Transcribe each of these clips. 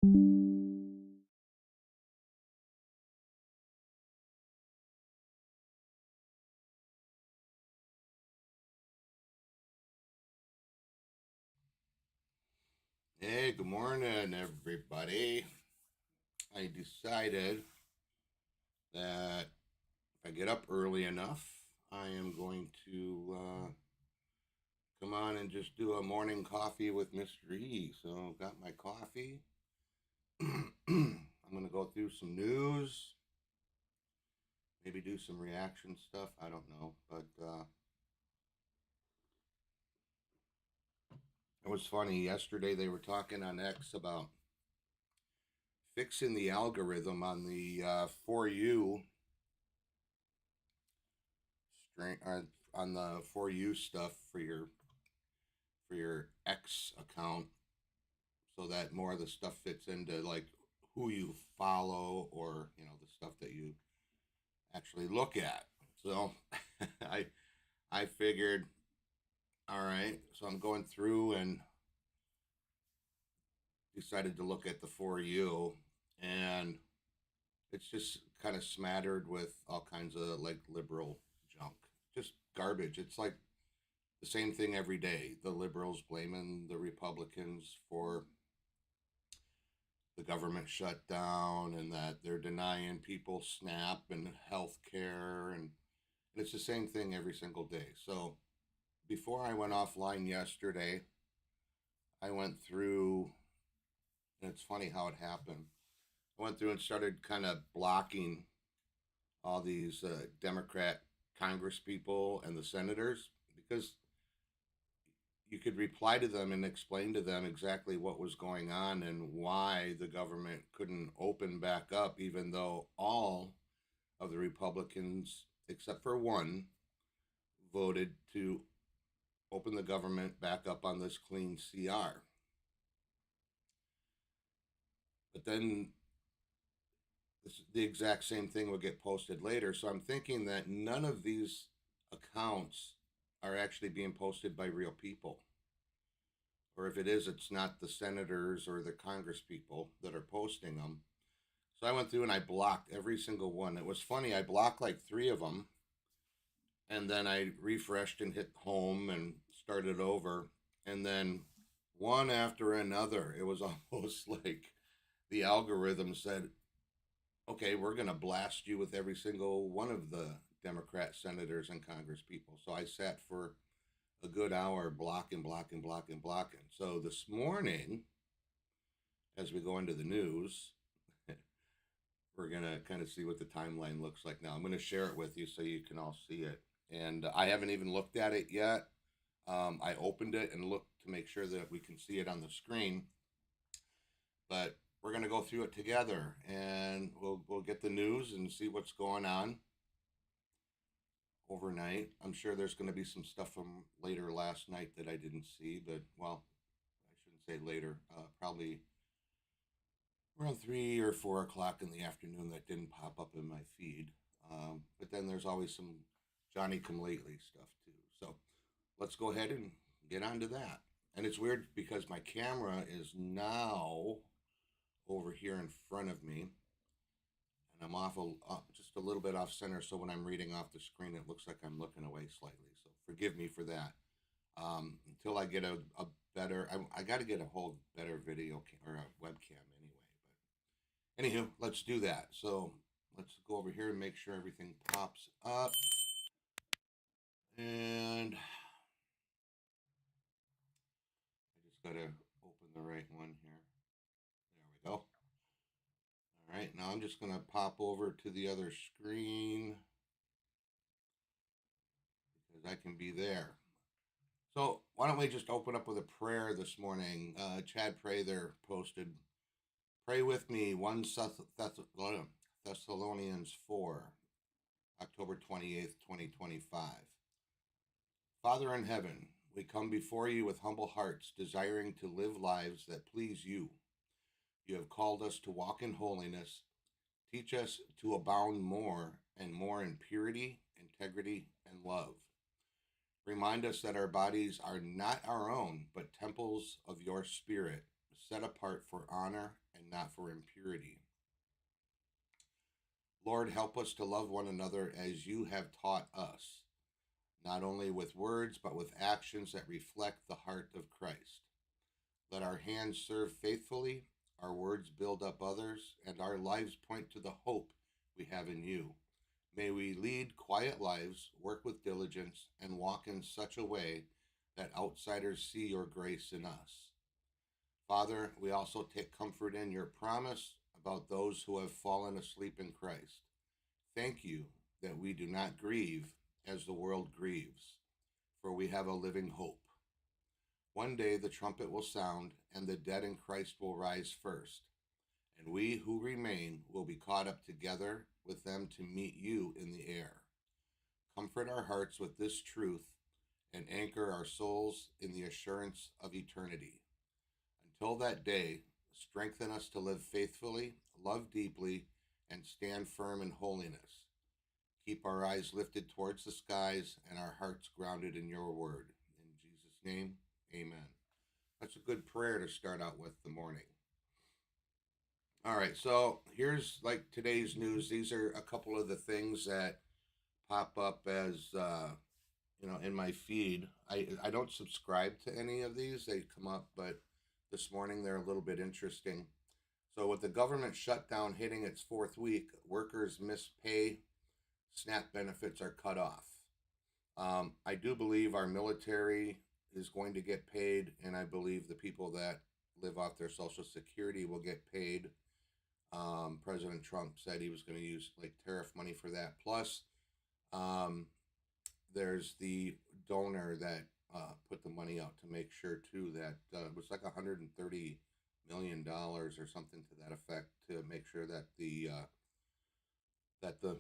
Hey, good morning, everybody. I decided that if I get up early enough, I am going to come on and just do a morning coffee with MrE. So, got my coffee. I'm going to go through some news, maybe do some reaction stuff. I don't know. But it was funny. Yesterday, they were talking on X about fixing the algorithm on the For You string, on the For You stuff for your X account, so that more of the stuff fits into like who you follow, or the stuff that you actually look at. So I I figured, all right, so I'm going through and decided to look at the For You, and it's just kind of smattered with all kinds of like liberal junk, just garbage. It's like the same thing every day. The liberals blaming the Republicans for the government shutdown, and that they're denying people SNAP and health care, and it's the same thing every single day. So before I went offline yesterday, I went through, and it's funny how it happened. I went through and started kind of blocking all these Democrat Congress people and the senators, because you could reply to them and explain to them exactly what was going on and why the government couldn't open back up, even though all of the Republicans, except for one, voted to open the government back up on this clean CR. But then the exact same thing will get posted later. So I'm thinking that none of these accounts are actually being posted by real people. Or if it is, it's not the senators or the Congress people that are posting them. So I went through and I blocked every single one. It was funny. I blocked like three of them, and then I refreshed and hit home and started over. And then one after another, it was almost like the algorithm said, okay, we're going to blast you with every single one of the Democrat senators and Congress people. So I sat for a good hour blocking, blocking, blocking, blocking. So this morning, as we go into the news, we're going to kind of see what the timeline looks like now. I'm going to share it with you so you can all see it. And I haven't even looked at it yet. I opened it and looked to make sure that we can see it on the screen. But we're going to go through it together, and we'll get the news and see what's going on overnight. I'm sure there's going to be some stuff from later last night that I didn't see, but well, I shouldn't say later. Probably around 3 or 4 o'clock in the afternoon that didn't pop up in my feed. But then there's always some Johnny Come Lately stuff too. So let's go ahead and get on to that. And it's weird because my camera is now over here in front of me, and I'm just a little bit off center. So when I'm reading off the screen, it looks like I'm looking away slightly. So forgive me for that. Until I get a better, I got to get a whole better video or a webcam anyway. But anywho, let's do that. So let's go over here and make sure everything pops up. And I just got to open the right one here. There we go. All right, now I'm just going to pop over to the other screen because I can be there. So why don't we just open up with a prayer this morning? Chad Prather posted, "Pray with me, 1 Thessalonians 4, October 28th, 2025. Father in heaven, we come before you with humble hearts, desiring to live lives that please you. You have called us to walk in holiness. Teach us to abound more and more in purity, integrity, and love. Remind us that our bodies are not our own, but temples of your spirit, set apart for honor and not for impurity. Lord, help us to love one another as you have taught us, not only with words, but with actions that reflect the heart of Christ. Let our hands serve faithfully, our words build up others, and our lives point to the hope we have in you. May we lead quiet lives, work with diligence, and walk in such a way that outsiders see your grace in us. Father, we also take comfort in your promise about those who have fallen asleep in Christ. Thank you that we do not grieve as the world grieves, for we have a living hope. One day the trumpet will sound, and the dead in Christ will rise first, and we who remain will be caught up together with them to meet you in the air. Comfort our hearts with this truth and anchor our souls in the assurance of eternity. Until that day, strengthen us to live faithfully, love deeply, and stand firm in holiness. Keep our eyes lifted towards the skies and our hearts grounded in your word. In Jesus' name, amen. That's a good prayer to start out with the morning. All right, so here's like today's news. These are a couple of the things that pop up as, in my feed. I don't subscribe to any of these. They come up, but this morning they're a little bit interesting. So with the government shutdown hitting its fourth week, workers miss pay, SNAP benefits are cut off. I do believe our military is going to get paid, and I believe the people that live off their Social Security will get paid. President Trump said he was going to use like tariff money for that. Plus, there's the donor that put the money out to make sure too that it was like $130 million or something to that effect to make sure that the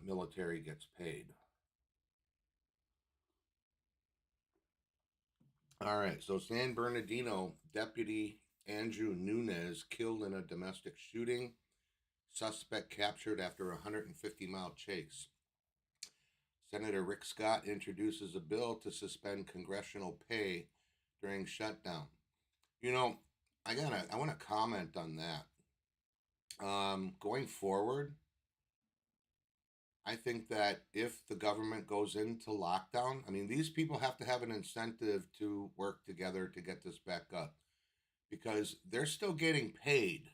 military gets paid. All right, so San Bernardino Deputy Andrew Nunes killed in a domestic shooting. Suspect captured after a 150-mile chase. Senator Rick Scott introduces a bill to suspend congressional pay during shutdown. I want to comment on that. Going forward, I think that if the government goes into lockdown, these people have to have an incentive to work together to get this back up because they're still getting paid.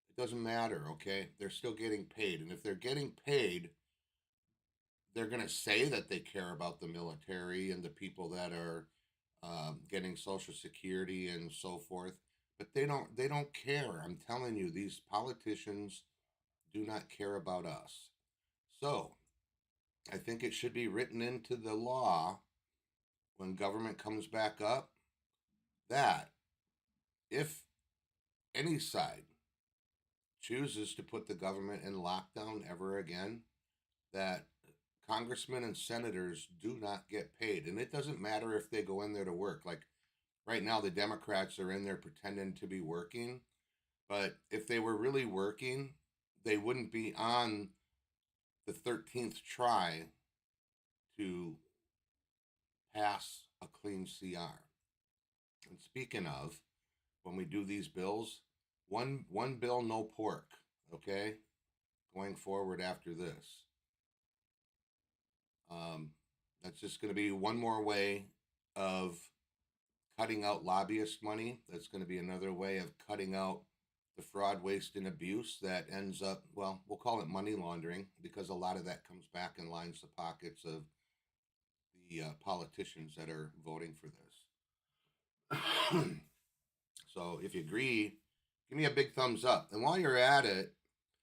It doesn't matter, okay? They're still getting paid. And if they're getting paid, they're going to say that they care about the military and the people that are getting Social Security and so forth, but they don't care. I'm telling you, these politicians do not care about us. So I think it should be written into the law when government comes back up that if any side chooses to put the government in lockdown ever again, that congressmen and senators do not get paid. And it doesn't matter if they go in there to work. Like right now, the Democrats are in there pretending to be working. But if they were really working, they wouldn't be on the 13th try to pass a clean CR. And speaking of, when we do these bills, one bill, no pork, okay? Going forward after this. That's just going to be one more way of cutting out lobbyist money. That's going to be another way of cutting out the fraud, waste, and abuse that ends up, well, we'll call it money laundering because a lot of that comes back and lines the pockets of the politicians that are voting for this. So if you agree, give me a big thumbs up. And while you're at it,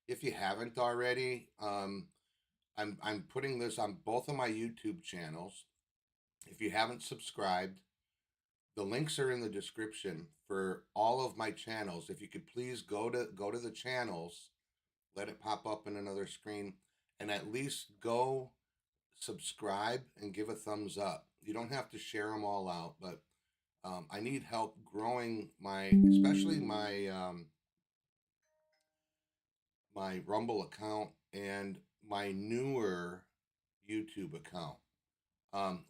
if you haven't already, I'm putting this on both of my YouTube channels. If you haven't subscribed, the links are in the description for all of my channels. If you could please go to the channels, let it pop up in another screen, and at least go subscribe and give a thumbs up. You don't have to share them all out, but I need help growing especially my my Rumble account and my newer YouTube account.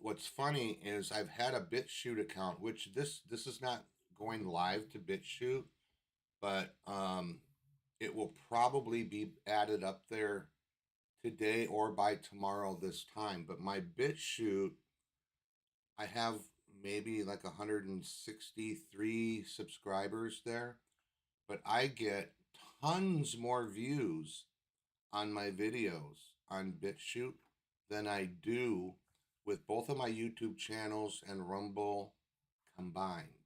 What's funny is I've had a BitChute account, which this is not going live to BitChute, but it will probably be added up there today or by tomorrow this time. But my BitChute, I have maybe like 163 subscribers there, but I get tons more views on my videos on BitChute than I do with both of my YouTube channels and Rumble combined.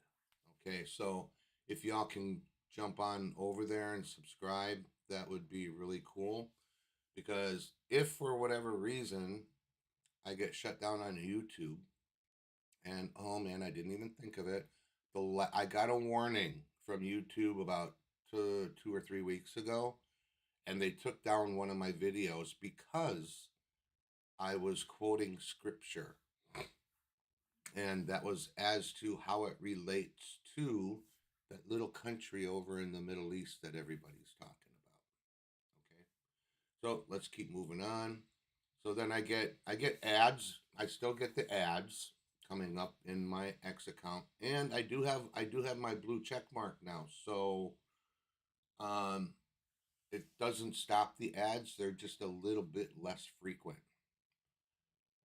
Okay, so if y'all can jump on over there and subscribe, that would be really cool. Because if for whatever reason I get shut down on YouTube, and oh man, I didn't even think of it. I got a warning from YouTube about 2 or 3 weeks ago, and they took down one of my videos because I was quoting scripture, and that was as to how it relates to that little country over in the Middle East that everybody's talking about. Okay, so let's keep moving on. So then I get ads. I still get the ads coming up in my X account, and I do have my blue check mark now. So um, it doesn't stop the ads. They're just a little bit less frequent.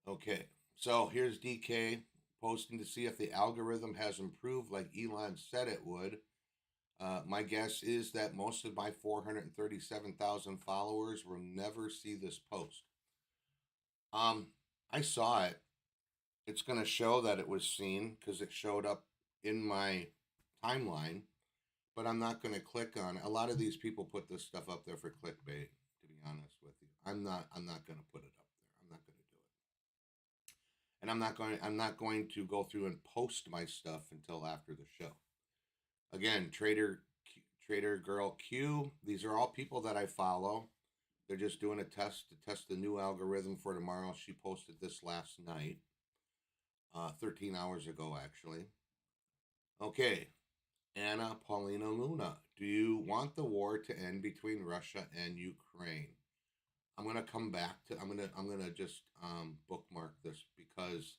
Okay, so here's DK posting to see if the algorithm has improved like Elon said it would. My guess is that most of my 437,000 followers will never see this post. I saw it. It's going to show that it was seen because it showed up in my timeline, but I'm not going to click on it. A lot of these people put this stuff up there for clickbait, to be honest with you. I'm not going to put it up there. I'm not going to do it. And I'm not going to go through and post my stuff until after the show. Again, Trader Girl Q, these are all people that I follow. They're just doing a test to test the new algorithm for tomorrow. She posted this last night, 13 hours ago, actually. Okay, Anna Paulina Luna, do you want the war to end between Russia and Ukraine? I'm gonna come back to. I'm gonna just bookmark this because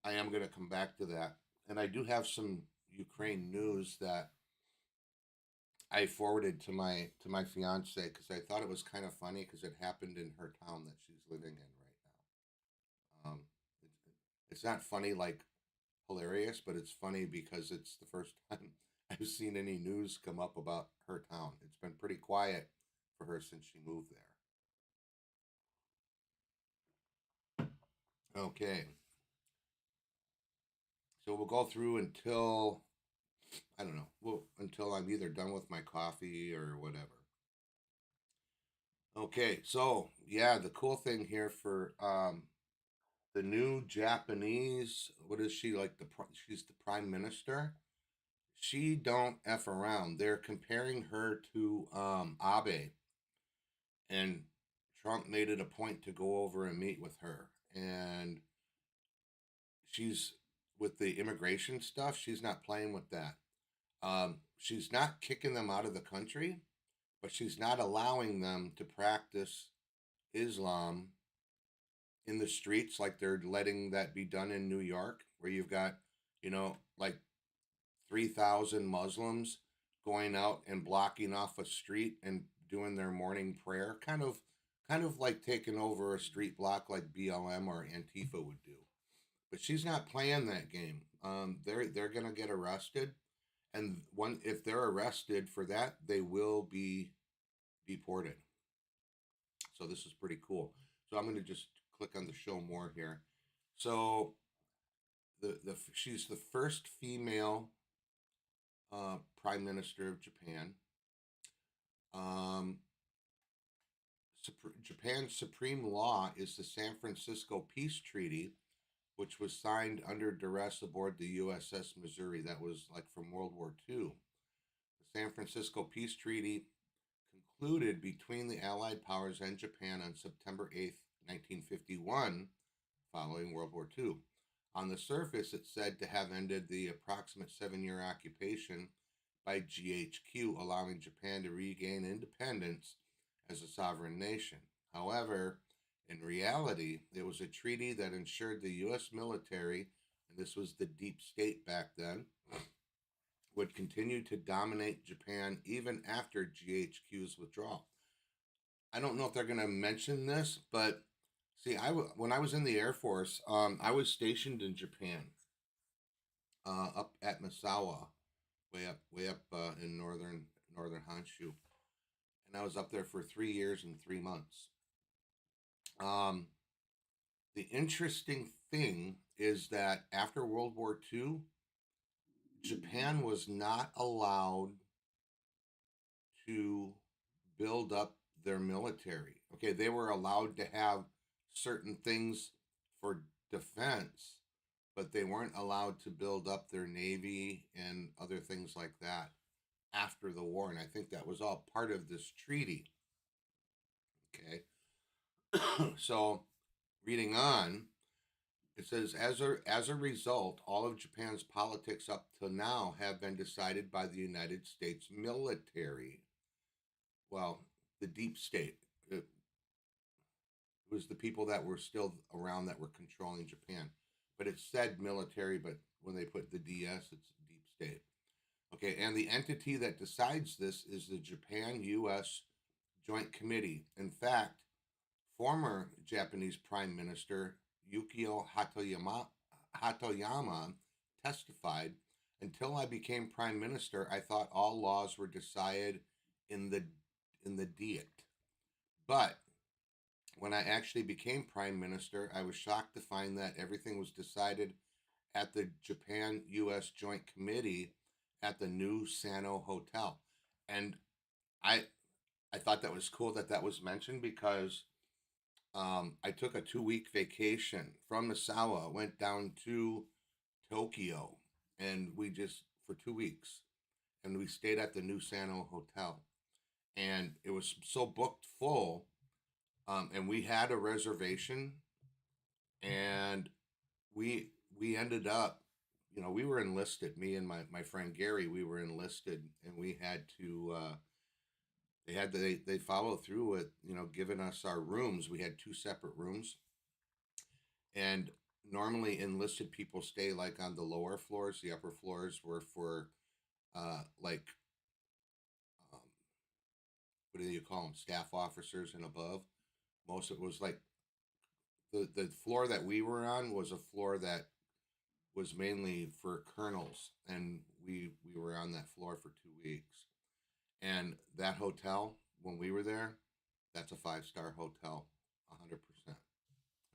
I am gonna come back to that, and I do have some Ukraine news that I forwarded to my fiance because I thought it was kind of funny because it happened in her town that she's living in right now. It, it's not funny like hilarious, but it's funny because it's the first time I've seen any news come up about her town. It's been pretty quiet for her since she moved there. Okay, so we'll go through until I don't know. Well, until I'm either done with my coffee or whatever. Okay, so yeah, the cool thing here for the new Japanese, what is she like? She's the prime minister. She don't f around. They're comparing her to Abe, and Trump made it a point to go over and meet with her. And she's with the immigration stuff. She's not playing with that. She's not kicking them out of the country, but she's not allowing them to practice Islam in the streets like they're letting that be done in New York, where you've got, like 3,000 Muslims going out and blocking off a street and doing their morning prayer, kind of like taking over a street block like BLM or Antifa would do. But she's not playing that game. They're gonna get arrested, and if they're arrested for that, they will be deported. So this is pretty cool. So I'm gonna just click on the show more here. So she's the first female prime minister of Japan. Um, Japan's supreme law is the San Francisco Peace Treaty, which was signed under duress aboard the USS Missouri. That was like from World War II. The San Francisco Peace Treaty concluded between the Allied powers and Japan on September 8th, 1951, following World War II. On the surface, it's said to have ended the approximate 7-year occupation by GHQ, allowing Japan to regain independence as a sovereign nation. However, in reality, it was a treaty that ensured the U.S. military, and this was the deep state back then, would continue to dominate Japan even after GHQ's withdrawal. I don't know if they're going to mention this, but see, when I was in the Air Force, I was stationed in Japan, up at Misawa, way up in northern Honshu, and I was up there for 3 years and 3 months. Um, the interesting thing is that after World War II, Japan was not allowed to build up their military. Okay, they were allowed to have certain things for defense, but they weren't allowed to build up their navy and other things like that after the war. And I think that was all part of this treaty. Okay. So reading on, it says, as a result, all of Japan's politics up to now have been decided by the United States military. Well, the deep state. It was the people that were still around that were controlling Japan. But it said military, but when they put the DS, it's deep state. Okay, and the entity that decides this is the Japan US Joint Committee. In fact, former Japanese Prime Minister Yukio Hatoyama testified, until I became Prime Minister, I thought all laws were decided in the Diet. But when I actually became Prime Minister, I was shocked to find that everything was decided at the Japan US Joint Committee at the new Sano Hotel. And I I thought that was cool that that was mentioned, because I took a 2 week vacation from Misawa, went down to Tokyo, and we just, for 2 weeks, and we stayed at the new Sano Hotel. And it was so booked full, and we had a reservation, and we ended up, we were enlisted. Me and my friend Gary, we were enlisted, and we had to. They follow through with giving us our rooms. We had two separate rooms, and normally enlisted people stay like on the lower floors. The upper floors were for like um, what do you call them, staff officers and above. Most of it was like the floor that we were on was a floor that was mainly for colonels, and we were on that floor for 2 weeks. And that hotel, when we were there, that's a 5-star hotel, 100%. It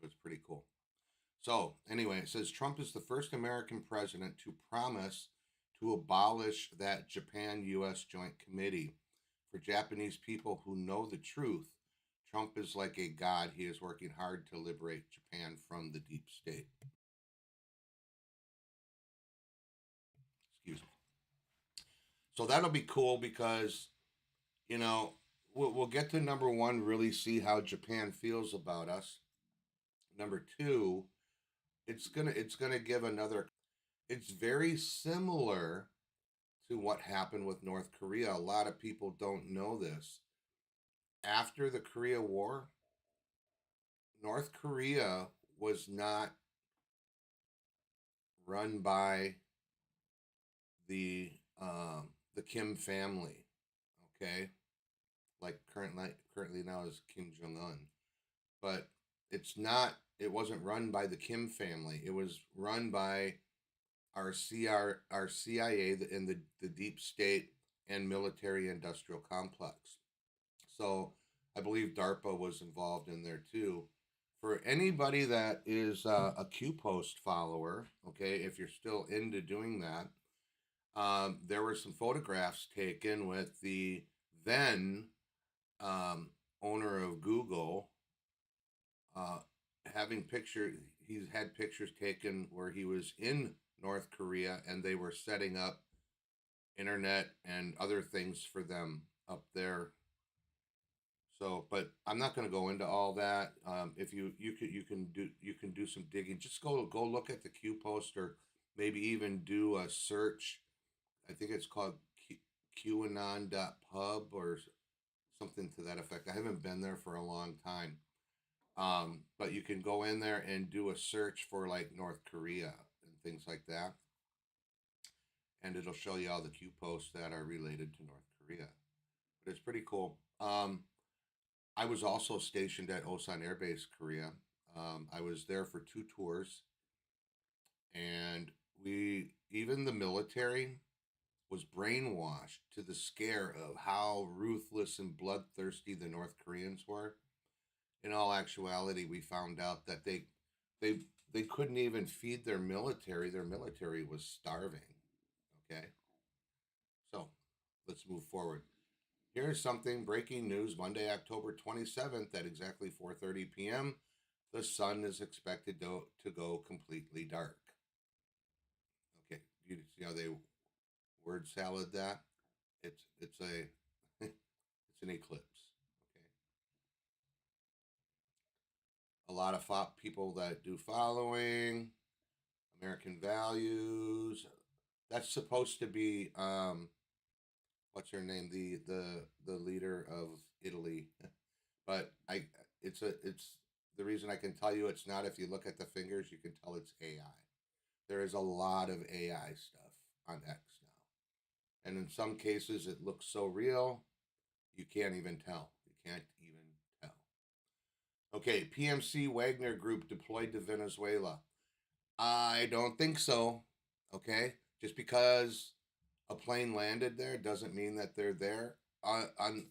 was pretty cool. So anyway, it says Trump is the first American president to promise to abolish that Japan-U.S. Joint Committee. For Japanese people who know the truth, Trump is like a god. He is working hard to liberate Japan from the deep state. Excuse me. So that'll be cool, because, we'll get to number one, really see how Japan feels about us. Number two, it's gonna give another. It's very similar to what happened with North Korea. A lot of people don't know this. After the Korea War, North Korea was not run by the the Kim family, okay, like currently now is Kim Jong Un, but it's not. It wasn't run by the Kim family. It was run by our CIA and the deep state and military industrial complex. So I believe DARPA was involved in there too. For anybody that is a Q post follower, okay, if you're still into doing that, there were some photographs taken with the then owner of Google, uh, having picture. He's had pictures taken where he was in North Korea, and they were setting up internet and other things for them up there. So, but I'm not going to go into all that. If you can do some digging. Just go look at the Q post, or maybe even do a search. I think it's called QAnon.pub or something to that effect. I haven't been there for a long time. But you can go in there and do a search for like North Korea and things like that. and it'll show you all the Q posts that are related to North Korea. But it's pretty cool. I was also stationed at Osan Air Base, Korea. I was there for 2 tours, and even the military was brainwashed to the scare of how ruthless and bloodthirsty the North Koreans were. In all actuality, we found out that they they couldn't even feed their military. Their military was starving. Okay, so let's move forward. Here's something breaking news: Monday, October 27th, at exactly 4:30 p.m. The sun is expected to go completely dark. Okay, you see how they word salad that? It's a it's an eclipse. Okay, a lot of people that do following American values. That's supposed to be what's her name, the leader of Italy. But it's the reason I can tell you it's not. If you look at the fingers, you can tell it's AI. There is a lot of AI stuff on X now, and in some cases it looks so real you can't even tell. You can't even tell. Okay, PMC Wagner Group deployed to Venezuela. I don't think so. Okay, just because a plane landed there doesn't mean that they're there. On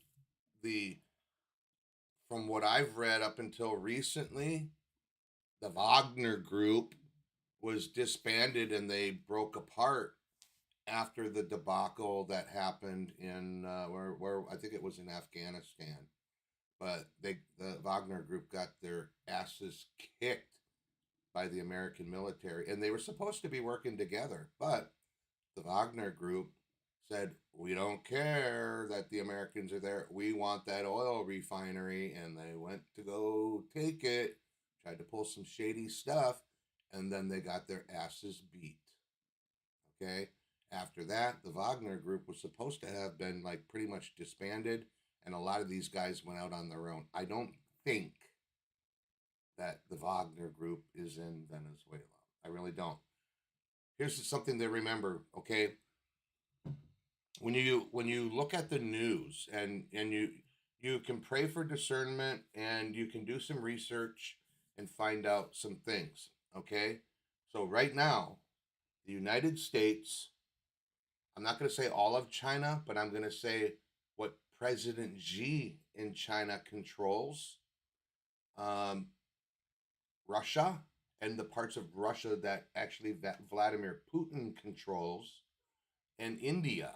the From what I've read up until recently, the Wagner Group was disbanded and they broke apart after the debacle that happened in where I think it was in Afghanistan. But the Wagner Group got their asses kicked by the American military, and they were supposed to be working together, but the Wagner Group said, "We don't care that the Americans are there. We want that oil refinery." And they went to go take it, tried to pull some shady stuff, and then they got their asses beat. Okay. After that, the Wagner Group was supposed to have been like pretty much disbanded, and a lot of these guys went out on their own. I don't think that the Wagner Group is in Venezuela. I really don't. Here's something to remember, okay? When you look at the news, and you can pray for discernment, and you can do some research and find out some things, okay? So right now, the United States, I'm not going to say all of China, but I'm going to say what President Xi in China controls, um, Russia, and the parts of Russia that actually Vladimir Putin controls, and India,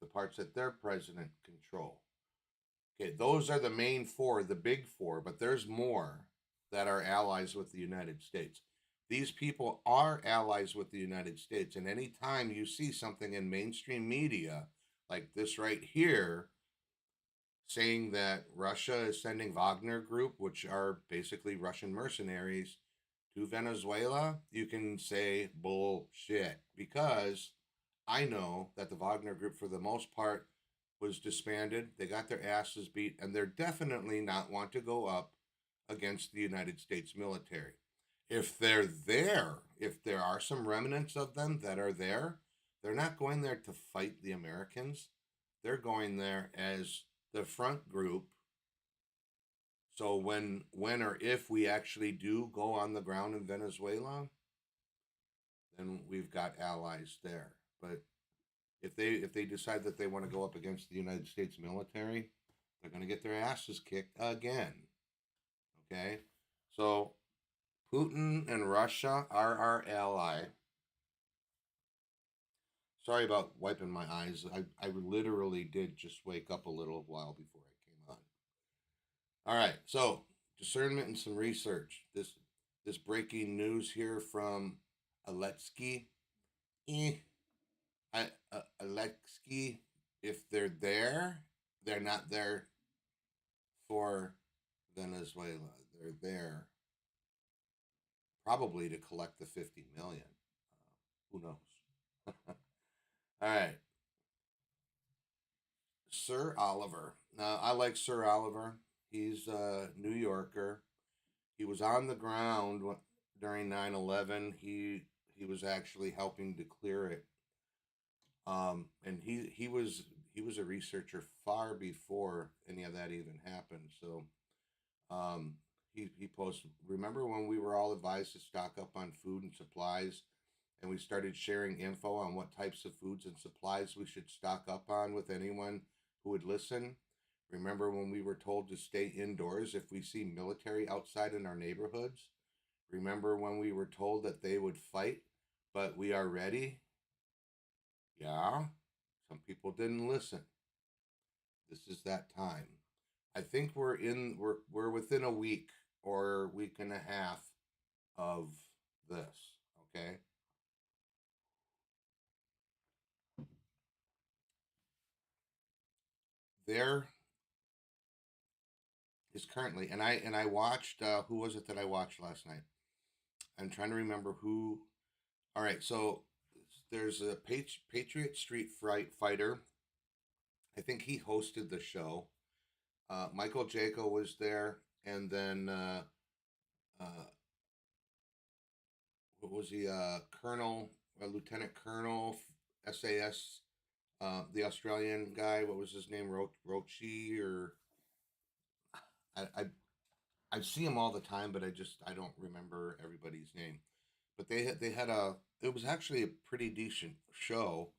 the parts that their president control. Okay, those are the main four, the big four, but there's more that are allies with the United States. These people are allies with the United States, and anytime you see something in mainstream media like this right here, saying that Russia is sending Wagner Group, which are basically Russian mercenaries, to Venezuela, you can say bullshit, because I know that the Wagner Group, for the most part, was disbanded. They got their asses beat, and they're definitely not want to go up against the United States military. If they're there, if there are some remnants of them that are there, they're not going there to fight the Americans. They're going there as the front group. So when or if we actually do go on the ground in Venezuela, then we've got allies there. But if they decide that they want to go up against the United States military, they're going to get their asses kicked again. Okay? So Putin and Russia are our ally. Sorry about wiping my eyes. I literally did just wake up a little while before I came on. All right, so discernment and some research. This breaking news here from Aletsky. Aletsky, if they're there, they're not there for Venezuela. They're there probably to collect the 50 million. Who knows? All right. Sir Oliver. Now, I like Sir Oliver. He's a New Yorker. He was on the ground during 9/11. He was actually helping to clear it. And he was a researcher far before any of that even happened. So um, he posted. Remember when we were all advised to stock up on food and supplies, and we started sharing info on what types of foods and supplies we should stock up on with anyone who would listen? Remember when we were told to stay indoors if we see military outside in our neighborhoods? Remember when we were told that they would fight, but we are ready? Yeah, some people didn't listen. This is that time. I think we're within a week or week and a half of this. Okay, there is currently, and I watched. Who was it that I watched last night? I'm trying to remember who. All right, so there's a Patriot Street Fighter. I think he hosted the show. Michael Jaco was there, and then uh, what was he? Colonel, Lieutenant Colonel, SAS, the Australian guy. What was his name? Rochi or I I see him all the time, but I don't remember everybody's name. But they had a it was actually a pretty decent show.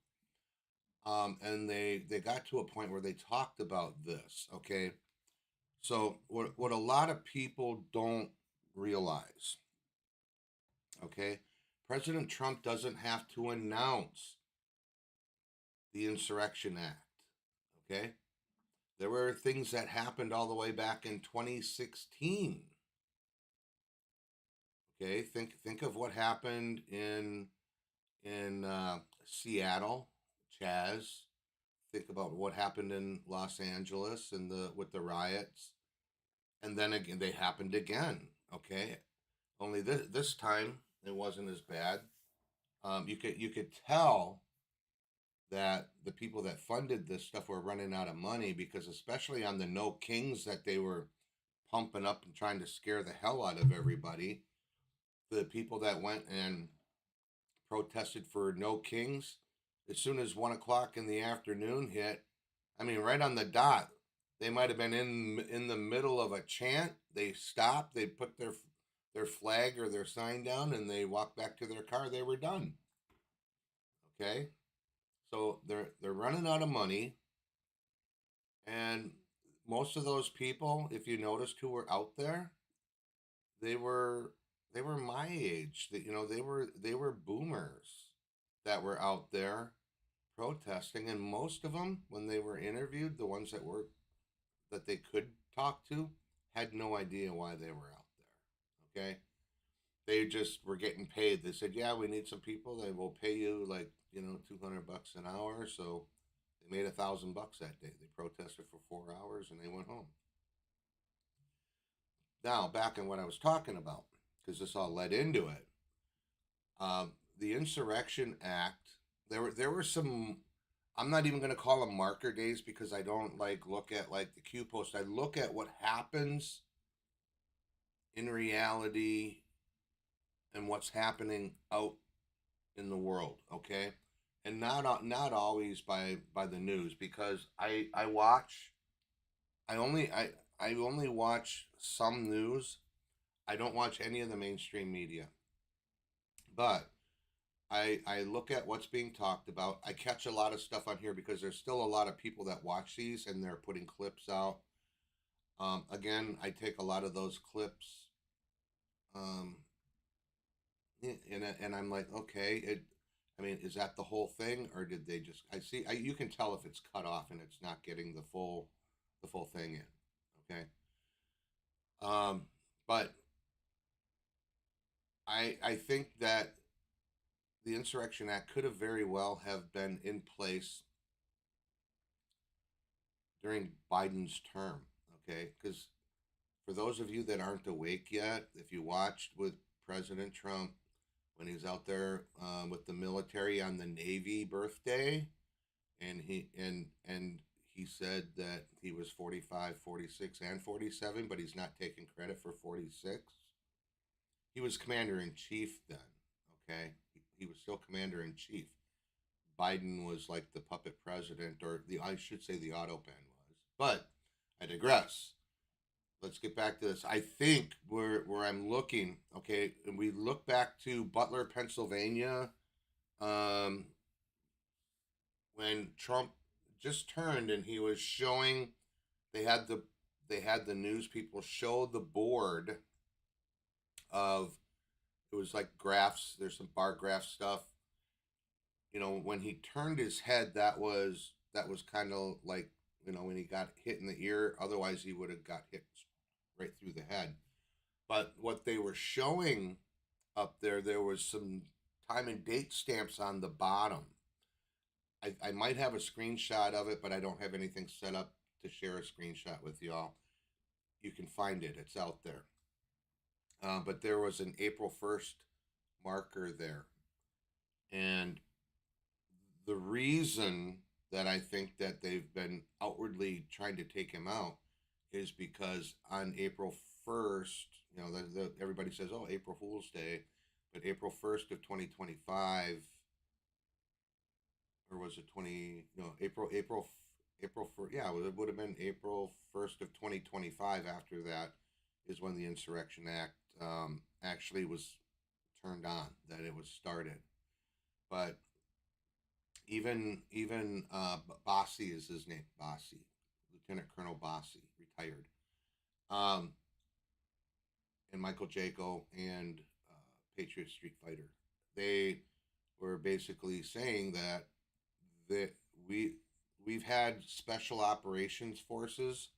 And they got to a point where they talked about this. Okay, so what a lot of people don't realize, okay, President Trump doesn't have to announce the Insurrection Act. Okay, there were things that happened all the way back in 2016. Okay, think of what happened in Seattle, Chaz. Think about what happened in Los Angeles and the with the riots, and then again they happened again. Okay, only this time it wasn't as bad. You could tell that the people that funded this stuff were running out of money because especially on the no kings that they were pumping up and trying to scare the hell out of everybody, the people that went and protested for no kings, as soon as 1 o'clock in the afternoon hit, I mean, right on the dot, they might have been in the middle of a chant. They stopped. They put their flag or their sign down, and they walked back to their car. They were done. Okay, so they're running out of money, and most of those people, if you noticed, who were out there, they were they were my age. That they were boomers that were out there protesting, and most of them, when they were interviewed, the ones that they could talk to, had no idea why they were out there. Okay, they just were getting paid. They said, "Yeah, we need some people. They will pay you like $200 an hour." So they made $1,000 that day. They protested for 4 hours and they went home. Now back in what I was talking about, because this all led into it. The Insurrection Act. There were some. I'm not even going to call them marker days because I don't like look at like the Q post. I look at what happens in reality and what's happening out in the world. Okay, and not always by the news because I watch. I only watch some news. I don't watch any of the mainstream media, but I look at what's being talked about. I catch a lot of stuff on here because there's still a lot of people that watch these and they're putting clips out. Again, I take a lot of those clips, um, and I'm like, okay, I mean, is that the whole thing, or did they just? You can tell if it's cut off and it's not getting the full thing in. Okay, um, but I think that the Insurrection Act could have very well have been in place during Biden's term. Okay, because for those of you that aren't awake yet, if you watched with President Trump when he's out there with the military on the Navy birthday, and he said that he was 45, 46, and 47, but he's not taking credit for 46. He was commander in chief then. Okay, he was still commander in chief. Biden was like the puppet president, or I should say the Autopan was. But I digress. Let's get back to this. I think where I'm looking, okay, and we look back to Butler, Pennsylvania, um, when Trump just turned and he was showing, they had the news people show the board of, it was like graphs. There's some bar graph stuff. You know, when he turned his head, that was kind of like, you know, when he got hit in the ear. Otherwise, he would have got hit right through the head. But what they were showing up there was some time and date stamps on the bottom. I might have a screenshot of it, but I don't have anything set up to share a screenshot with y'all. You can find it. It's out there. But there was an April 1st marker there. And the reason that I think that they've been outwardly trying to take him out is because on April 1st, you know, everybody says, oh, April Fool's Day, but April 1st of 2025, or was it April 1st, yeah, it would have been April 1st of 2025. After that is when the Insurrection Act actually was turned on, that it was started. But even Bossie is his name, Bossie, Lieutenant Colonel Bossie, retired, and Michael Jaco and Patriot Street Fighter, they were basically saying that we've had special operations forces.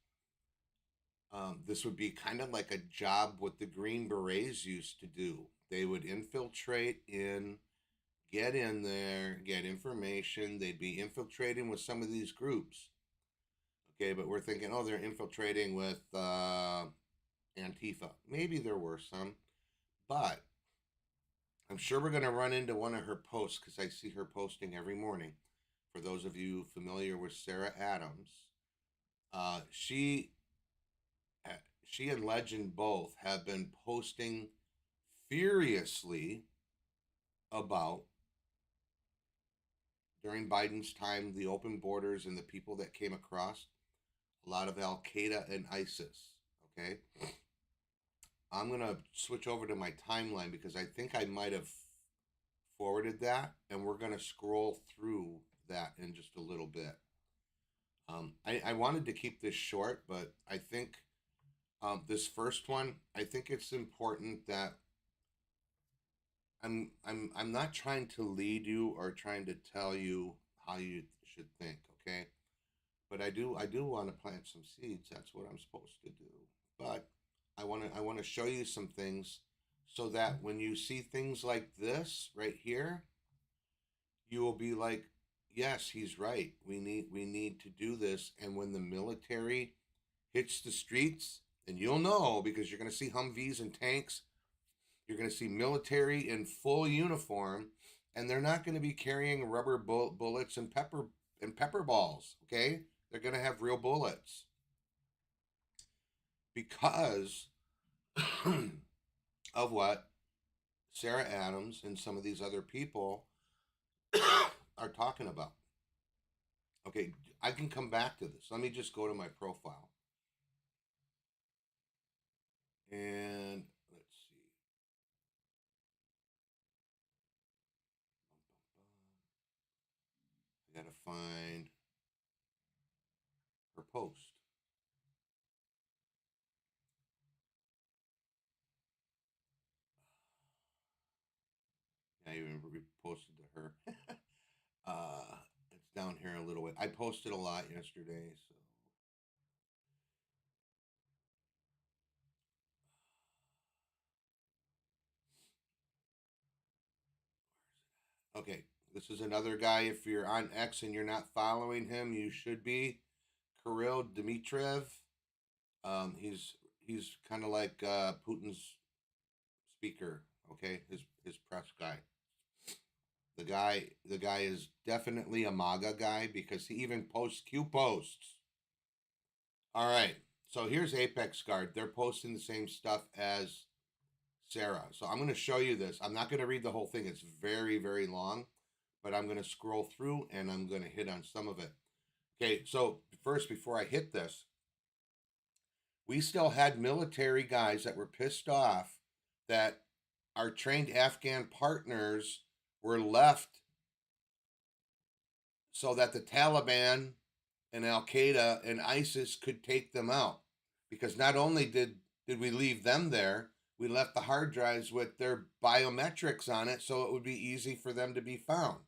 This would be kind of like a job what the Green Berets used to do. They would infiltrate get in there, get information. They'd be infiltrating with some of these groups. Okay, but we're thinking, oh, they're infiltrating with Antifa. Maybe there were some, but I'm sure we're going to run into one of her posts because I see her posting every morning. For those of you familiar with Sarah Adams, she and Legend both have been posting furiously about, during Biden's time, the open borders and the people that came across, a lot of Al Qaeda and ISIS. Okay, I'm gonna switch over to my timeline because I think I might have forwarded that, and we're gonna scroll through that in just a little bit. I wanted to keep this short, but I think this first one, I think it's important that I'm not trying to lead you or trying to tell you how you should think, okay? But I do want to plant some seeds. That's what I'm supposed to do. But I want to show you some things so that when you see things like this right here, you will be like, yes, he's right. We need to do this. And when the military hits the streets, and you'll know because you're going to see Humvees and tanks. You're going to see military in full uniform, and they're not going to be carrying rubber bullets and pepper balls. Okay, they're going to have real bullets because of what Sarah Adams and some of these other people are talking about. Okay, I can come back to this. Let me just go to my profile. And let's see. I gotta find her post. I even reposted to her. It's down here a little bit. I posted a lot yesterday, so. Okay, this is another guy. If you're on X and you're not following him, you should be. Kirill Dmitriev. He's kind of like Putin's speaker. Okay, his press guy. The guy is definitely a MAGA guy because he even posts Q posts. All right, so here's Apex Guard. They're posting the same stuff as Sarah. So I'm going to show you this. I'm not going to read the whole thing. It's very, very long, but I'm going to scroll through and I'm going to hit on some of it. Okay, so first, before I hit this, we still had military guys that were pissed off that our trained Afghan partners were left so that the Taliban and Al Qaeda and ISIS could take them out. Because not only did we leave them there, we left the hard drives with their biometrics on it so it would be easy for them to be found.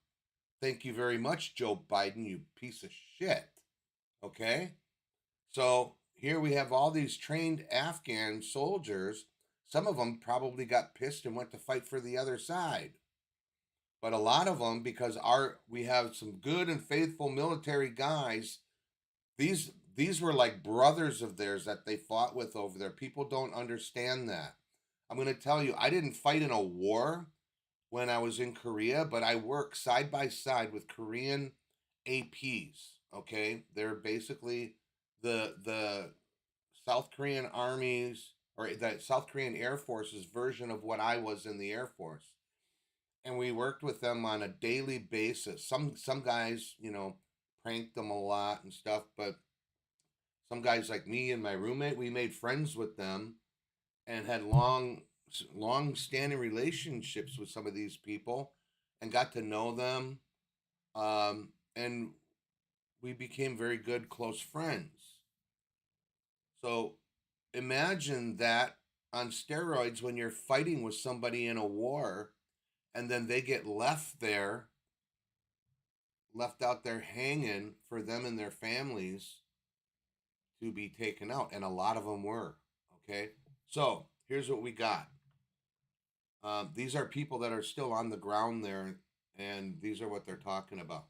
Thank you very much, Joe Biden, you piece of shit. Okay? So here we have all these trained Afghan soldiers. Some of them probably got pissed and went to fight for the other side. But a lot of them, because we have some good and faithful military guys, these were like brothers of theirs that they fought with over there. People don't understand that. I'm going to tell you, I didn't fight in a war when I was in Korea, but I work side by side with Korean APs. Okay, they're basically the South Korean armies, or the South Korean Air Force's version of what I was in the Air Force. And we worked with them on a daily basis. Some guys, pranked them a lot and stuff, but some guys like me and my roommate, we made friends with them and had long standing relationships with some of these people and got to know them. And we became very good, close friends. So imagine that on steroids when you're fighting with somebody in a war and then they get left out there hanging for them and their families to be taken out. And a lot of them were. Okay. So here's what we got. These are people that are still on the ground there, and these are what they're talking about.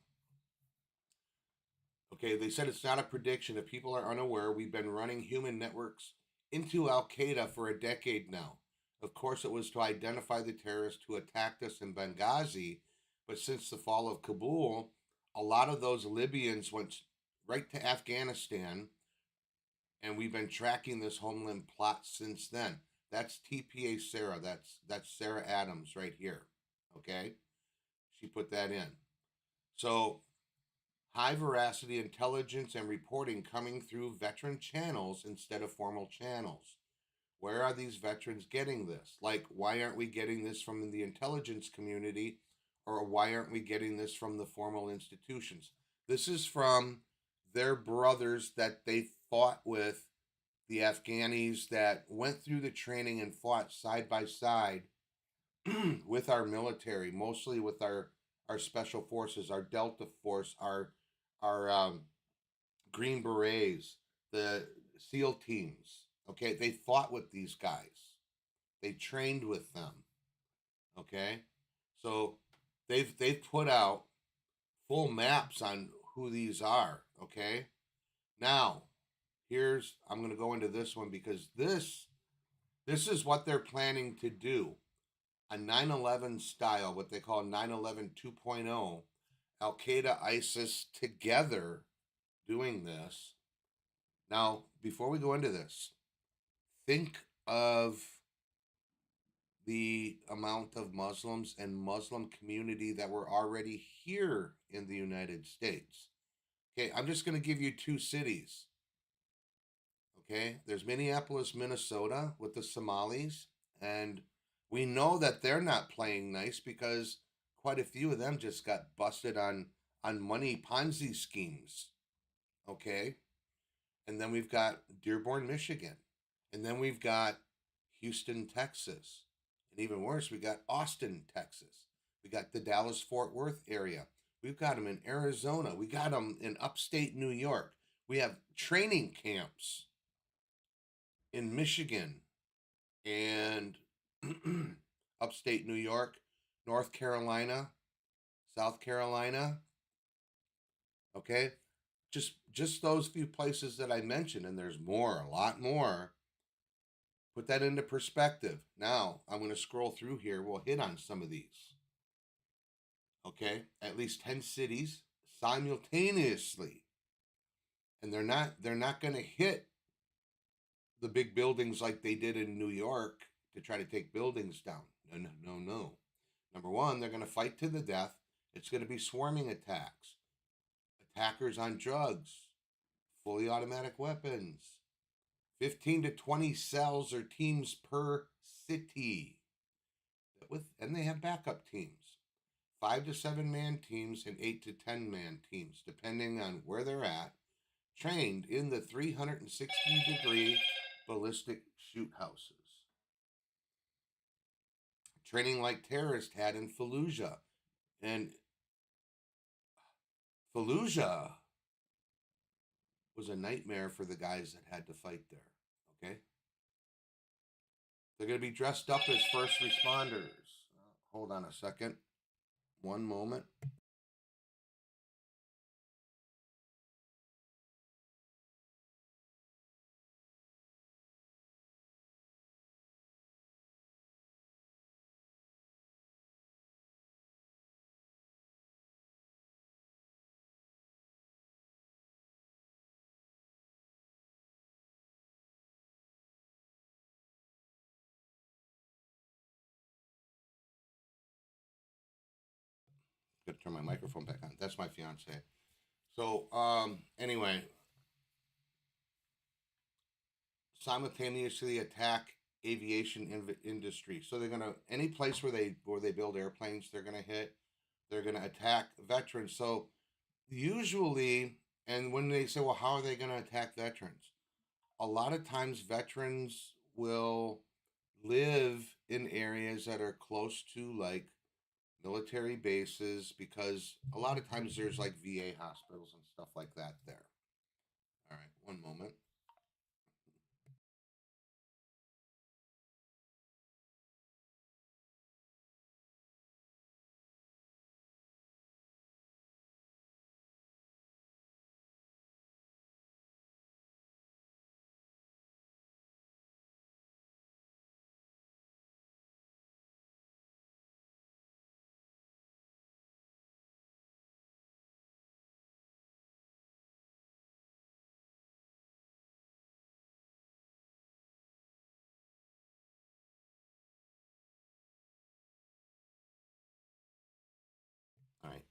Okay, they said it's not a prediction. If people are unaware, we've been running human networks into Al Qaeda for a decade now. Of course, it was to identify the terrorists who attacked us in Benghazi, but since the fall of Kabul, a lot of those Libyans went right to Afghanistan, and we've been tracking this homeland plot since then. That's TPA Sarah. That's Sarah Adams right here. Okay, she put that in. So high veracity intelligence and reporting coming through veteran channels instead of formal channels. Where are these veterans getting this? Like, why aren't we getting this from the intelligence community, or why aren't we getting this from the formal institutions? This is from their brothers that they fought with, the Afghanis that went through the training and fought side by side with our military, mostly with our special forces, our Delta Force, our Green Berets, the SEAL teams. Okay, they fought with these guys. They trained with them. Okay, so they've put out full maps on who these are. Okay, now I'm going to go into this one because this is what they're planning to do. A 9/11 style, what they call 9/11 2.0, Al Qaeda, ISIS together doing this. Now, before we go into this, think of the amount of Muslims and Muslim community that were already here in the United States. Okay, I'm just going to give you two cities. Okay, there's Minneapolis, Minnesota with the Somalis, and we know that they're not playing nice because quite a few of them just got busted on money Ponzi schemes. Okay, and then we've got Dearborn, Michigan, and then we've got Houston, Texas, and even worse, we got Austin, Texas. We got the Dallas-Fort Worth area. We've got them in Arizona. We got them in upstate New York. We have training camps in Michigan and upstate New York, North Carolina, South Carolina. Okay, just those few places that I mentioned, and there's more, a lot more. Put that into perspective. Now I'm going to scroll through here. We'll hit on some of these. Okay, at least 10 cities simultaneously, and they're not going to hit the big buildings like they did in New York to try to take buildings down. No. Number one, they're going to fight to the death. It's going to be swarming attacks, attackers on drugs, fully automatic weapons, 15 to 20 cells or teams per city. And they have backup teams, 5 to 7 man teams and 8 to 10 man teams, depending on where they're at, trained in the 360-degree ballistic shoot houses. Training like terrorists had in Fallujah. And Fallujah was a nightmare for the guys that had to fight there. Okay? They're going to be dressed up as first responders. Hold on a second. One moment. Got to turn my microphone back on. That's my fiance. So, anyway, simultaneously attack aviation industry. So they're gonna any place where they build airplanes, they're gonna hit. They're gonna attack veterans. So usually, and when they say, well, how are they gonna attack veterans? A lot of times, veterans will live in areas that are close to like military bases because a lot of times there's like VA hospitals and stuff like that there. All right, one moment. All right.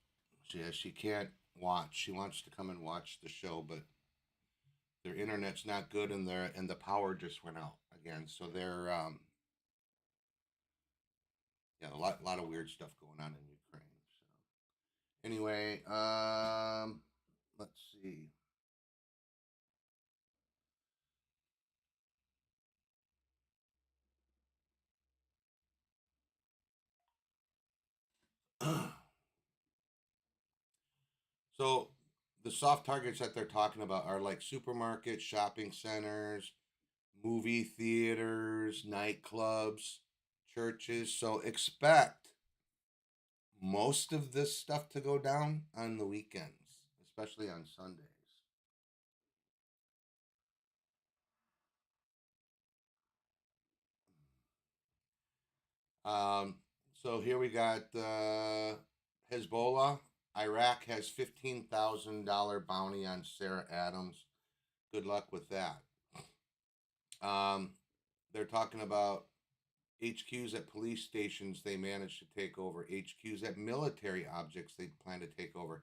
She can't watch. She wants to come and watch the show, but their internet's not good, and the power just went out again. So they're yeah, a lot of weird stuff going on in Ukraine. So anyway, let's see. So the soft targets that they're talking about are like supermarkets, shopping centers, movie theaters, nightclubs, churches. So expect most of this stuff to go down on the weekends, especially on Sundays. Um, so here we got Hezbollah. Iraq has $15,000 bounty on Sarah Adams. Good luck with that. Um, they're talking about HQs at police stations they managed to take over. HQs at military objects they plan to take over.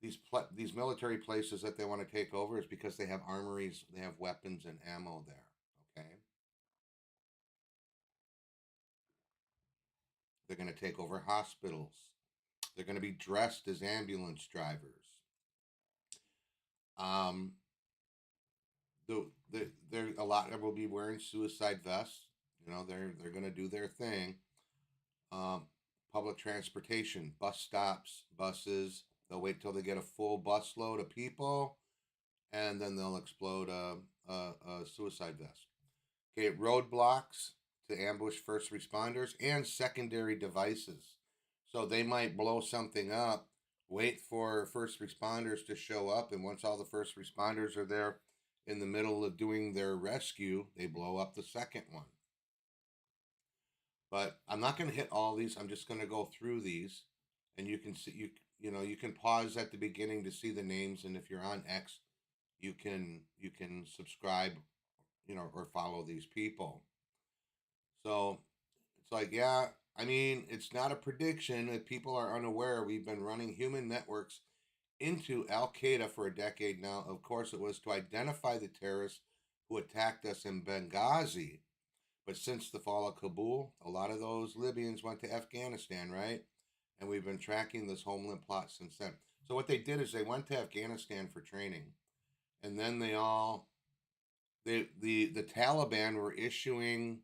These military places that they want to take over is because they have armories, they have weapons and ammo there. Okay, they're going to take over hospitals. They're going to be dressed as ambulance drivers. Um, they're a lot will be wearing suicide vests. You know, they're going to do their thing. Um, Public transportation, bus stops, buses. They'll wait till they get a full bus load of people, and then they'll explode a suicide vest. Okay, roadblocks to ambush first responders and secondary devices. So they might blow something up, wait for first responders to show up, and once all the first responders are there in the middle of doing their rescue, they blow up the second one. But I'm not going to hit all these. I'm just going to go through these, and you can see you can pause at the beginning to see the names, and if you're on X, you can subscribe, or follow these people. So it's like, yeah, I mean, it's not a prediction. If people are unaware, we've been running human networks into Al Qaeda for a decade now. Of course, it was to identify the terrorists who attacked us in Benghazi. But since the fall of Kabul, a lot of those Libyans went to Afghanistan, right? And we've been tracking this homeland plot since then. So what they did is they went to Afghanistan for training, and then the Taliban were issuing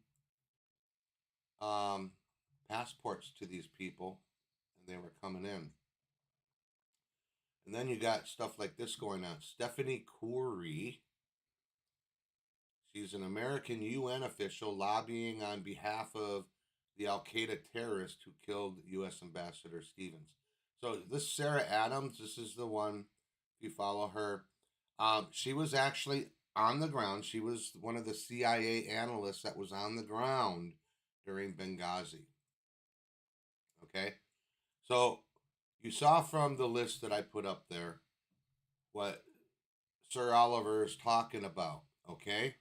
um, passports to these people, and they were coming in. And then you got stuff like this going on. Stephanie Khoury, she's an American UN official lobbying on behalf of the Al Qaeda terrorist who killed U.S. Ambassador Stevens. So this Sarah Adams, this is the one. If you follow her, she was actually on the ground. She was one of the CIA analysts that was on the ground during Benghazi. Okay, so you saw from the list that I put up there what Sir Oliver is talking about. Okay,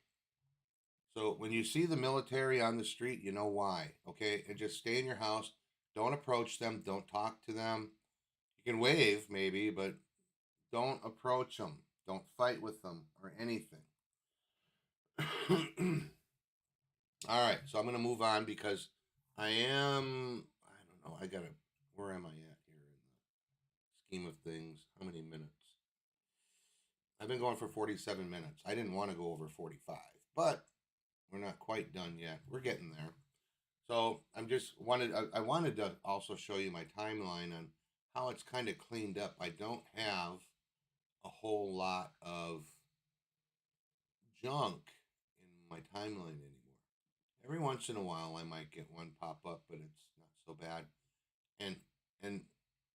so when you see the military on the street, you know why. Okay, and just stay in your house. Don't approach them. Don't talk to them. You can wave maybe, but don't approach them. Don't fight with them or anything. All right, so I'm going to move on because I don't know, where am I at here in the scheme of things? How many minutes? I've been going for 47 minutes. I didn't want to go over 45, but we're not quite done yet. We're getting there. So I wanted to also show you my timeline on how it's kind of cleaned up. I don't have a whole lot of junk in my timeline anymore. Every once in a while, I might get one pop up, but it's not so bad. And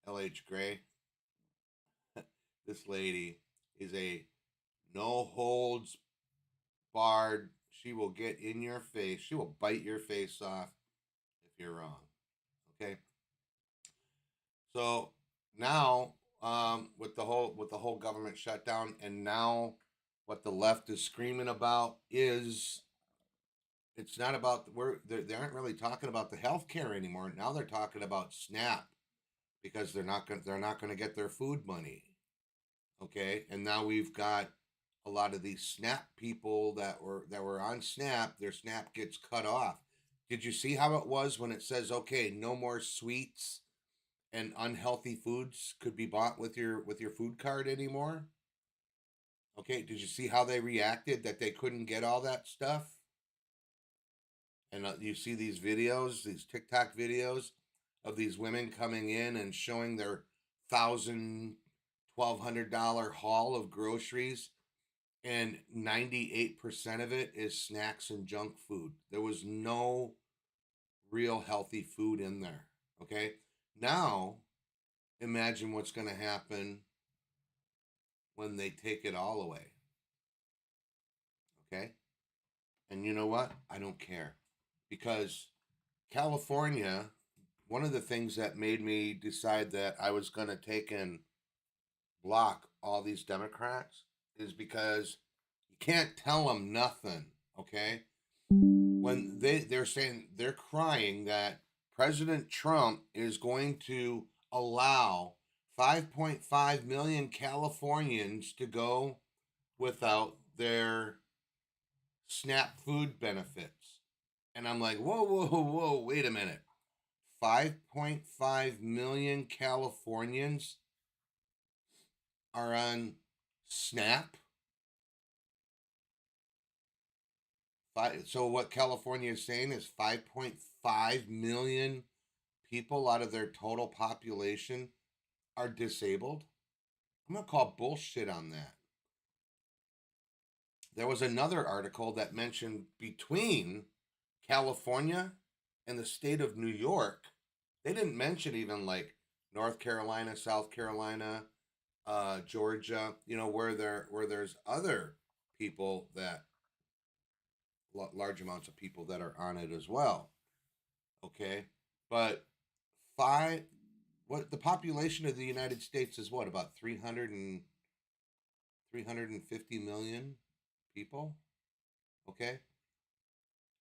LH Gray, this lady is a no holds barred. She will get in your face. She will bite your face off if you're wrong. Okay. So now, with the whole government shutdown, and now what the left is screaming about is it's not about they aren't really talking about the health care anymore. Now they're talking about SNAP because they're not going to get their food money. Okay, and now we've got a lot of these SNAP people that were on SNAP. Their SNAP gets cut off. Did you see how it was when it says, okay, no more sweets and unhealthy foods could be bought with your food card anymore? Okay, did you see how they reacted that they couldn't get all that stuff? And you see these videos, these TikTok videos of these women coming in and showing their $1,200 haul of groceries, and 98% of it is snacks and junk food. There was no real healthy food in there. Okay, now imagine what's going to happen when they take it all away. Okay, and you know what? I don't care, because California, one of the things that made me decide that I was going to take and block all these Democrats is because you can't tell them nothing. Okay, when they're saying, they're crying that President Trump is going to allow 5.5 million Californians to go without their SNAP food benefits. And I'm like, whoa, whoa, whoa, wait a minute. 5.5 million Californians are on SNAP? So what California is saying is 5.5 million people out of their total population are disabled? I'm going to call bullshit on that. There was another article that mentioned between California and the state of New York, they didn't mention even like North Carolina, South Carolina, Georgia, where there's other people that large amounts of people that are on it as well. Okay, but what the population of the United States is, what, about 350 million people? Okay,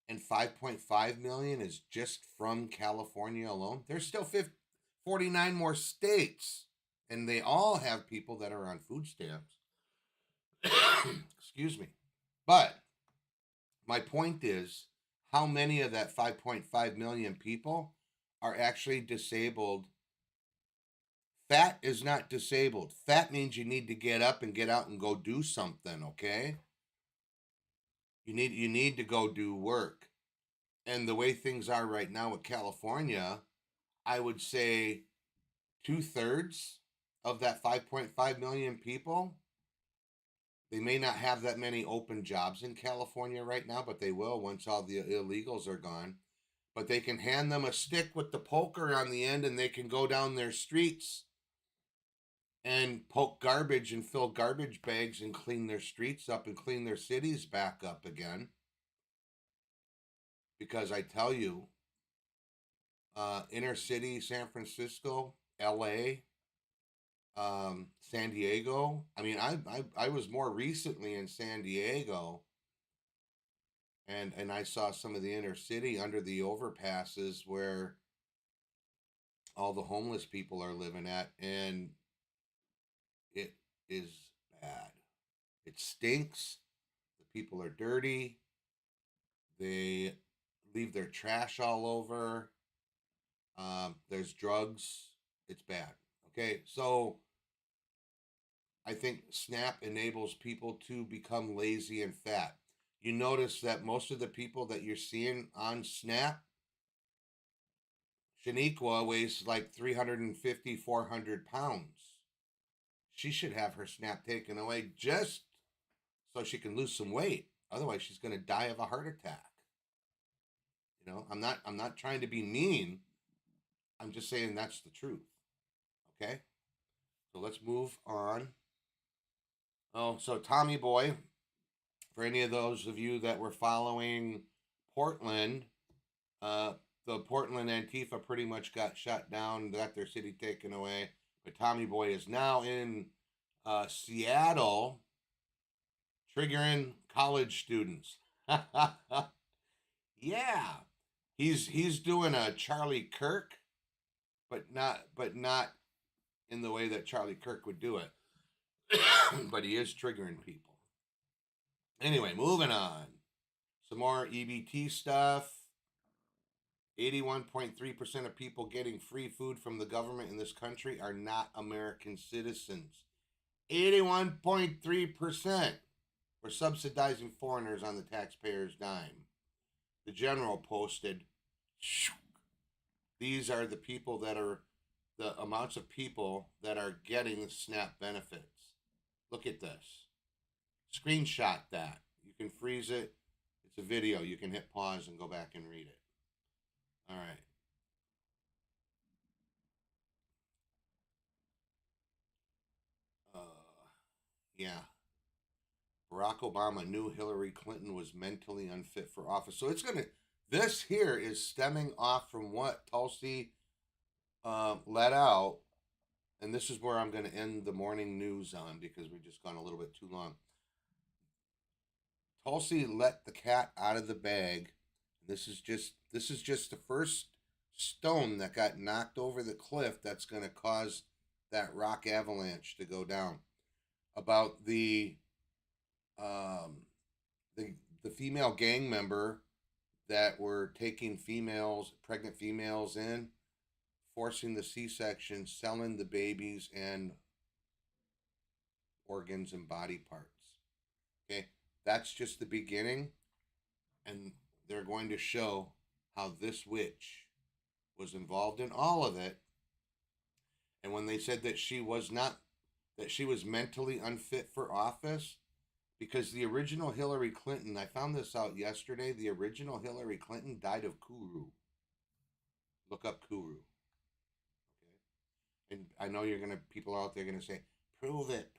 and 5.5 million is just from California alone. There's still 49 more states, and they all have people that are on food stamps. Excuse me. But my point is, how many of that 5.5 million people are actually disabled? Fat is not disabled. Fat means you need to get up and get out and go do something, okay? You need to go do work. And the way things are right now with California, I would say 2/3 of that 5.5 million people, they may not have that many open jobs in California right now, but they will once all the illegals are gone. But they can hand them a stick with the poker on the end, and they can go down their streets and poke garbage and fill garbage bags and clean their streets up and clean their cities back up again. Because I tell you, inner city San Francisco, LA, San Diego. I mean, I was more recently in San Diego, and I saw some of the inner city under the overpasses where all the homeless people are living at, and it is bad. It stinks. The people are dirty. They leave their trash all over. There's drugs. It's bad. Okay, so I think SNAP enables people to become lazy and fat. You notice that most of the people that you're seeing on SNAP, Shaniqua weighs like 350, 400 pounds. She should have her SNAP taken away just so she can lose some weight. Otherwise, she's going to die of a heart attack. You know, I'm not trying to be mean. I'm just saying that's the truth. Okay? So let's move on. Oh, so Tommy Boy, for any of those of you that were following Portland, the Portland Antifa pretty much got shut down, got their city taken away. But Tommy Boy is now in Seattle, triggering college students. Yeah, he's doing a Charlie Kirk, but not in the way that Charlie Kirk would do it. But he is triggering people. Anyway, moving on. Some more EBT stuff. 81.3% of people getting free food from the government in this country are not American citizens. 81.3%. We're subsidizing foreigners on the taxpayer's dime. The General posted, these are the people that are, the amounts of people that are getting the SNAP benefits. Look at this. Screenshot that. You can freeze it. It's a video. You can hit pause and go back and read it. All right. Yeah. Barack Obama knew Hillary Clinton was mentally unfit for office. So it's going to, this here is stemming off from what Tulsi let out. And this is where I'm going to end the morning news on because we've just gone a little bit too long. Tulsi let the cat out of the bag. This is just the first stone that got knocked over the cliff that's going to cause that rock avalanche to go down. About the female gang member that were taking pregnant females in, forcing the C-section, selling the babies and organs and body parts. Okay, that's just the beginning, and they're going to show how this witch was involved in all of it. And when they said that she was mentally unfit for office, because the original Hillary Clinton, I found this out yesterday, the original Hillary Clinton died of Kuru. Look up Kuru. Okay. And I know people out there going to say, prove it.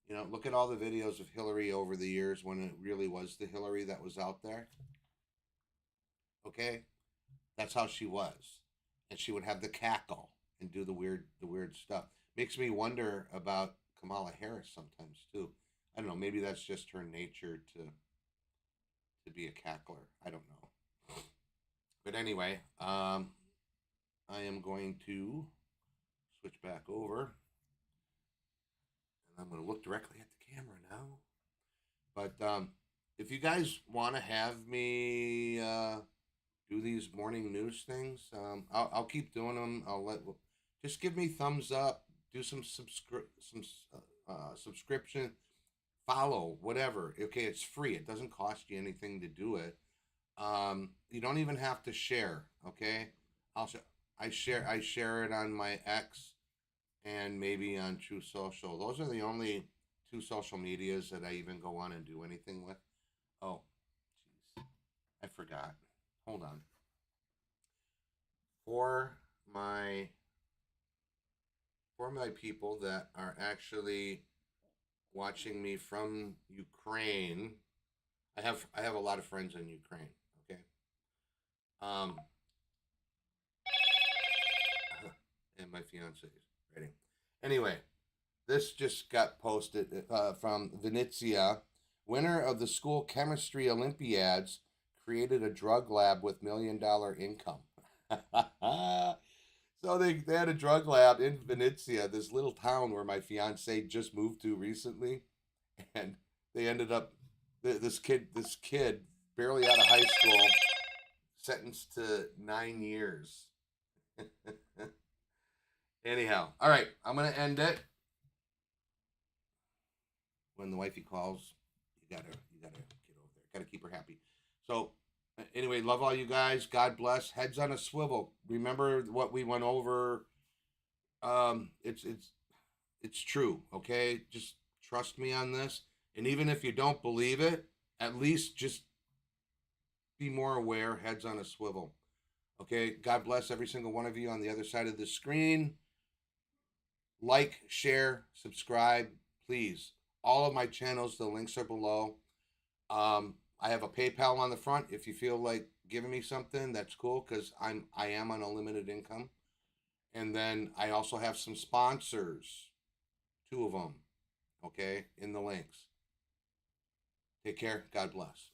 You know, look at all the videos of Hillary over the years when it really was the Hillary that was out there. Okay? That's how she was. And she would have the cackle and do the weird stuff. Makes me wonder about Kamala Harris sometimes too. I don't know, maybe that's just her nature to to be a cackler. I don't know. But anyway, I am going to switch back over, and I'm going to look directly at the camera now. But if you guys want to have me do these morning news things, I'll keep doing them. Just give me thumbs up. Do some subscription, follow, whatever. Okay, it's free. It doesn't cost you anything to do it. You don't even have to share. Okay, I share it on my X and maybe on True Social. Those are the only two social medias that I even go on and do anything with. Oh, jeez, I forgot. Hold on. For my people that are actually watching me from Ukraine, I have a lot of friends in Ukraine. Okay. Um, and my fiance is writing. Anyway, this just got posted from Venezia. Winner of the school chemistry Olympiads created a drug lab with $1 million income. So they had a drug lab in Venezia, this little town where my fiance just moved to recently, and they ended up this kid barely out of high school, sentenced to 9 years. Anyhow, all right, I'm gonna end it. When the wifey calls, you gotta get over there. Gotta keep her happy. So anyway, love all you guys. God bless. Heads on a swivel. Remember what we went over. It's true. Okay, just trust me on this. And even if you don't believe it, at least just be more aware. Heads on a swivel. Okay. God bless every single one of you on the other side of the screen. Like, share, subscribe, please. All of my channels, the links are below. I have a PayPal on the front. If you feel like giving me something, that's cool, because I am on a limited income. And then I also have some sponsors, 2 of them, okay, in the links. Take care. God bless.